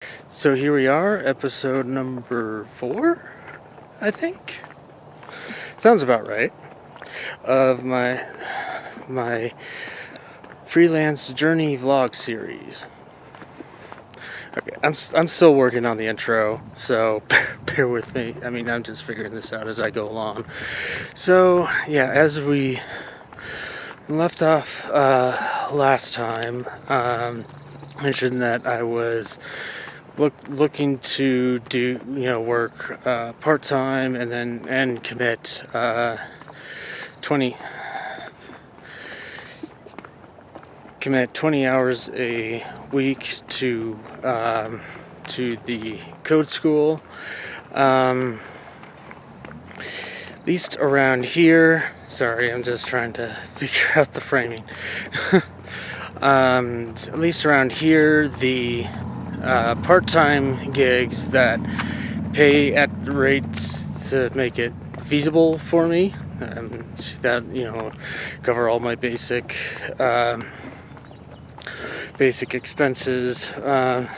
So here we are, episode number 4, I think. Sounds about right. Of my freelance journey vlog series. Okay, I'm still working on the intro, so bear with me. I mean, I'm just figuring this out as I go along. So yeah, as we left off last time, mentioned that I was looking to do work part-time and commit 20 hours a week to the code school, at least around here. Sorry, I'm just trying to figure out the framing. At least around here, the part-time gigs that pay at rates to make it feasible for me, that cover all my basic expenses, and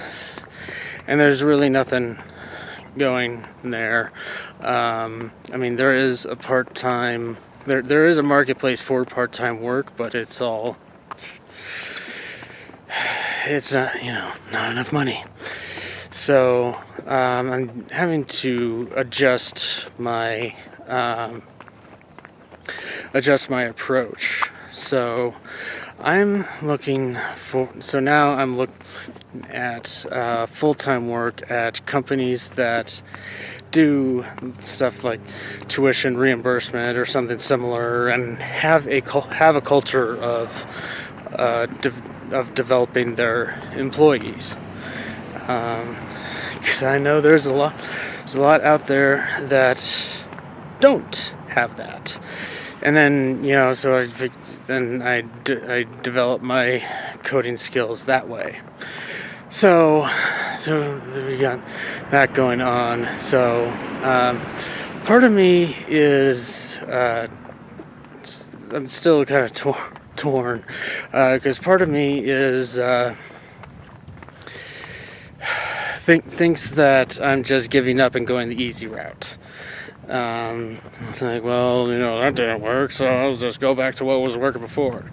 there's really nothing going there. I mean, there is a part-time there is a marketplace for part-time work, but it's not not enough money. So I'm having to adjust my approach. So I'm looking at full-time work at companies that do stuff like tuition reimbursement or something similar, and have a culture of developing their employees. Because I know there's a lot out there that don't have that. And then so I develop my coding skills that way. So we got that going on. So part of me is I'm still kind of torn, because part of me is thinks that I'm just giving up and going the easy route. It's like, well, that didn't work, so I'll just go back to what was working before.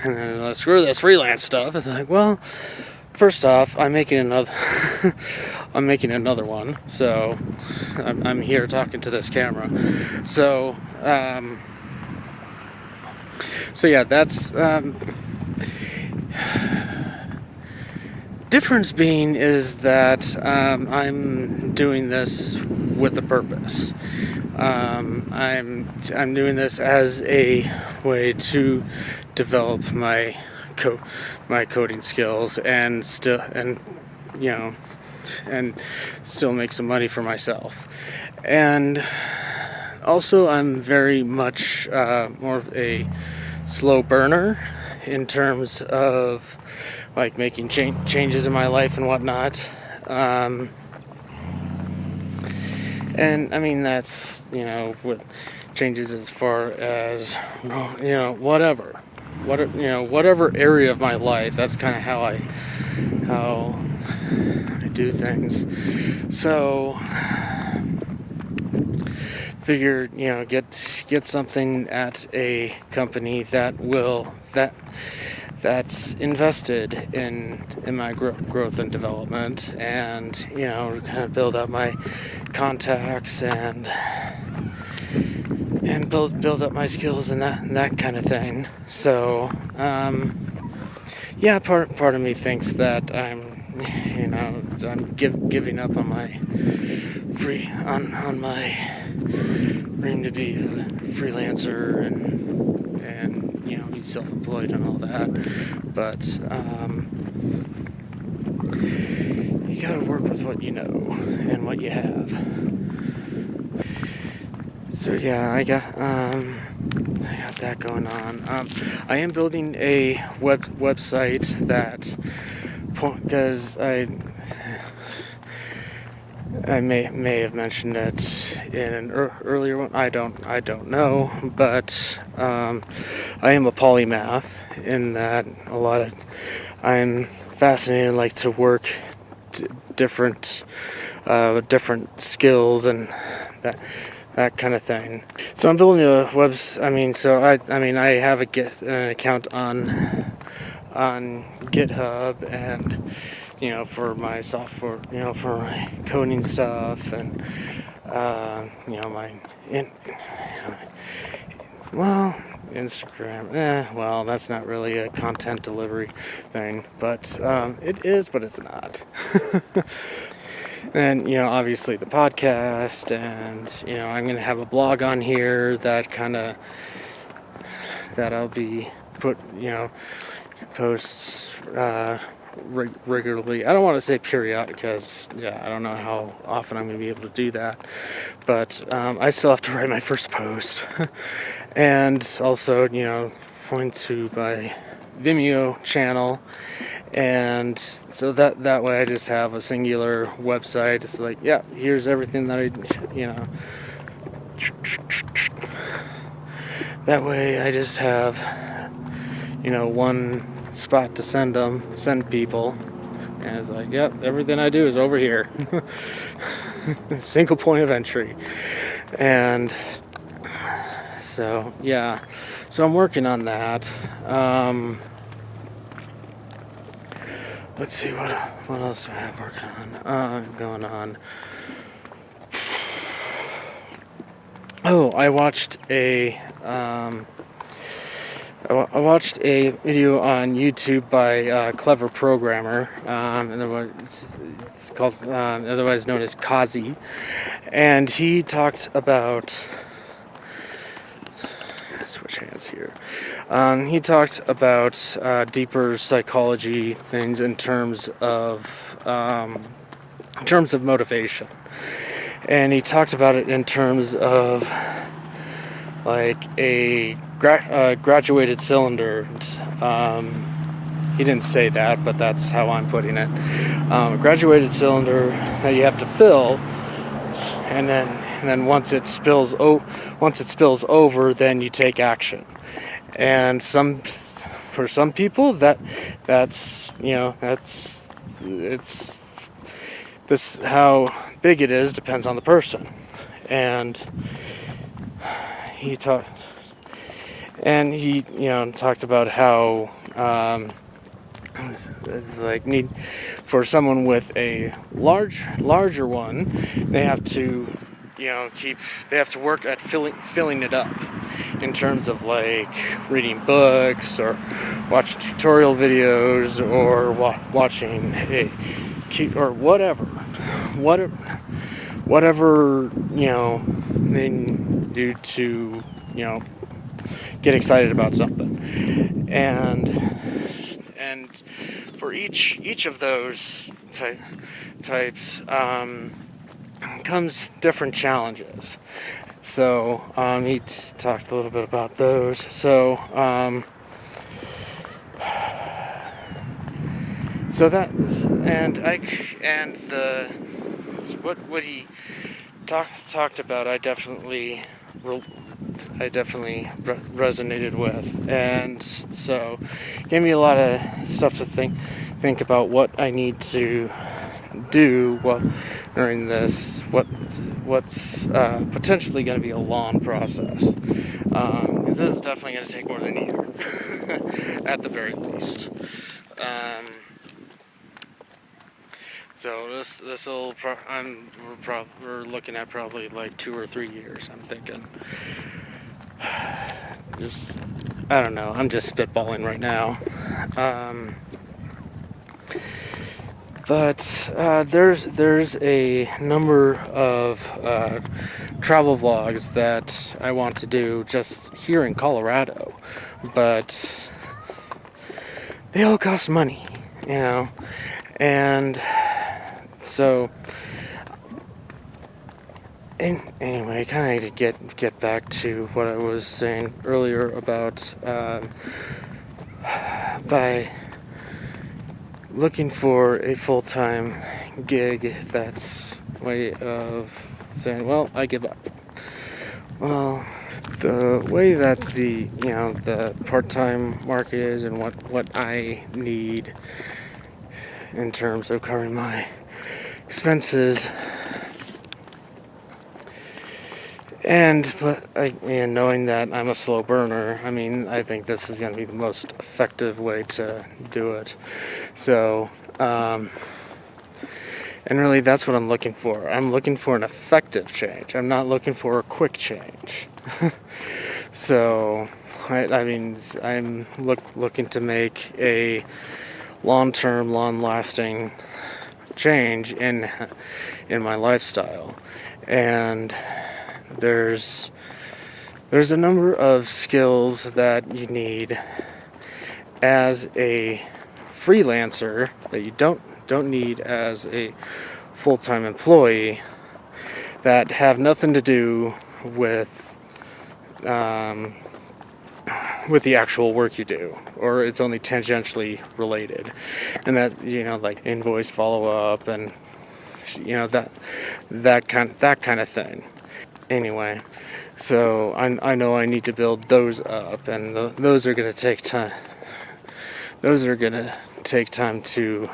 And then screw this freelance stuff. It's like, well, first off, I'm making another one, so I'm here talking to this camera. So yeah, that's difference being is that I'm doing this with a purpose. I'm doing this as a way to develop my coding skills and still make some money for myself. And also, I'm very much more of a slow burner in terms of like making changes in my life and whatnot. And I mean, that's with changes as far as whatever area of my life. That's kind of how I do things. So figure get something at a company that's invested in my growth and development, and kind of build up my contacts and build up my skills and that kind of thing. So part of me thinks that I'm giving up on my dream to be a freelancer and be self-employed and all that, but you gotta work with what you know and what you have. So yeah, I got that going on. I am building a website that, because I may have mentioned it in an earlier one. I don't know, but I am a polymath in that I'm fascinated, like, to work different skills and that kind of thing. So I'm building a I have an account on GitHub, and for my software, for my coding stuff, and Instagram. Well, that's not really a content delivery thing, but it is, but it's not. And obviously the podcast, and I'm gonna have a blog on here that I'll be posts regularly. I don't want to say periodic, because I don't know how often I'm going to be able to do that, but I still have to write my first post. And also point to my Vimeo channel, and so that way I just have a singular website. It's like, here's everything that that way I just have one spot to send people, and it's like, everything I do is over here. Single point of entry. And so so I'm working on that. Let's see, what else do I have working on, going on. I watched a video on YouTube by Clever Programmer, it's called, otherwise known as Kazi, and he talked about. Switch hands here. He talked about deeper psychology things in terms of motivation, and he talked about it in terms of like a graduated cylinder. He didn't say that, but that's how I'm putting it. A graduated cylinder that you have to fill, and then once it spills over, then you take action. And for some people that's this, how big it is depends on the person. And he talked about how it's like need for someone with a larger one, they have to work at filling it up, in terms of like reading books or watching tutorial videos or watching or whatever they do to get excited about something. And for each of those types comes different challenges. So he talked a little bit about those. So what he talked about, I definitely resonated with, and so gave me a lot of stuff to think about what I need to do during this what's potentially going to be a long process, because this is definitely going to take more than a year at the very least. So we're looking at probably like 2 or 3 years, I'm thinking. I don't know, I'm just spitballing right now. But there's a number of travel vlogs that I want to do just here in Colorado, but they all cost money, and so anyway, kind of need to get back to what I was saying earlier about by looking for a full-time gig. That's a way of saying, well, I give up. Well, the way that the part-time market is, and what I need in terms of covering my expenses. And knowing that I'm a slow burner, I mean, I think this is going to be the most effective way to do it. So, and really that's what I'm looking for. I'm looking for an effective change. I'm not looking for a quick change. So, I'm looking to make a long-term, long-lasting change in my lifestyle. And there's a number of skills that you need as a freelancer that you don't need as a full-time employee, that have nothing to do with the actual work you do, or it's only tangentially related, and that, like invoice follow-up and that kind of thing. Anyway, so I know I need to build those up, and those are going to take time. Those are going to take time to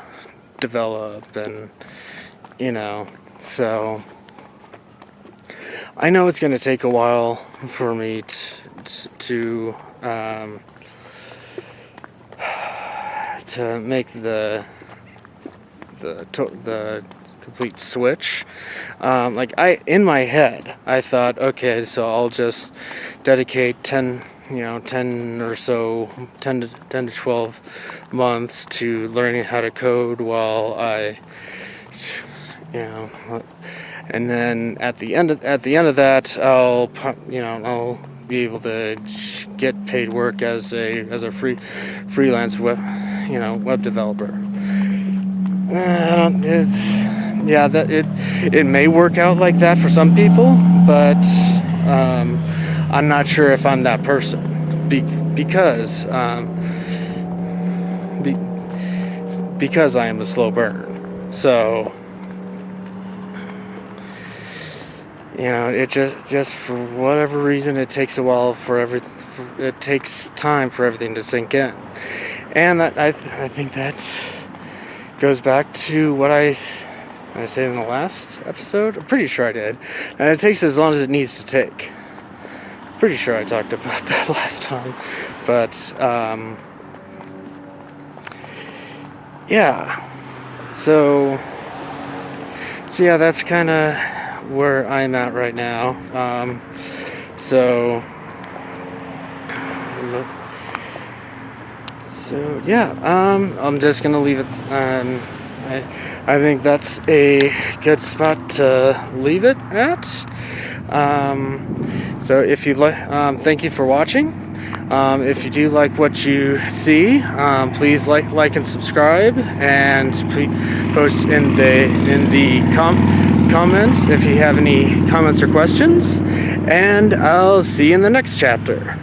develop, and so I know it's going to take a while for me to make the complete switch. In my head, I thought, okay, so I'll just dedicate 10 to 12 months to learning how to code while and then at the end of that, I'll be able to get paid work as a freelance web developer. It may work out like that for some people, but I'm not sure if I'm that person, because I am a slow burner. So it just for whatever reason, it takes a while it takes time for everything to sink in, and I think that goes back to what I said in the last episode. I'm pretty sure I did. And it takes as long as it needs to take. Pretty sure I talked about that last time. But, yeah. So yeah, that's kind of where I'm at right now. So yeah, I'm just gonna leave it. I think that's a good spot to leave it at. So if you thank you for watching. If you do like what you see, please like and subscribe, and post in the comments if you have any comments or questions. And I'll see you in the next chapter.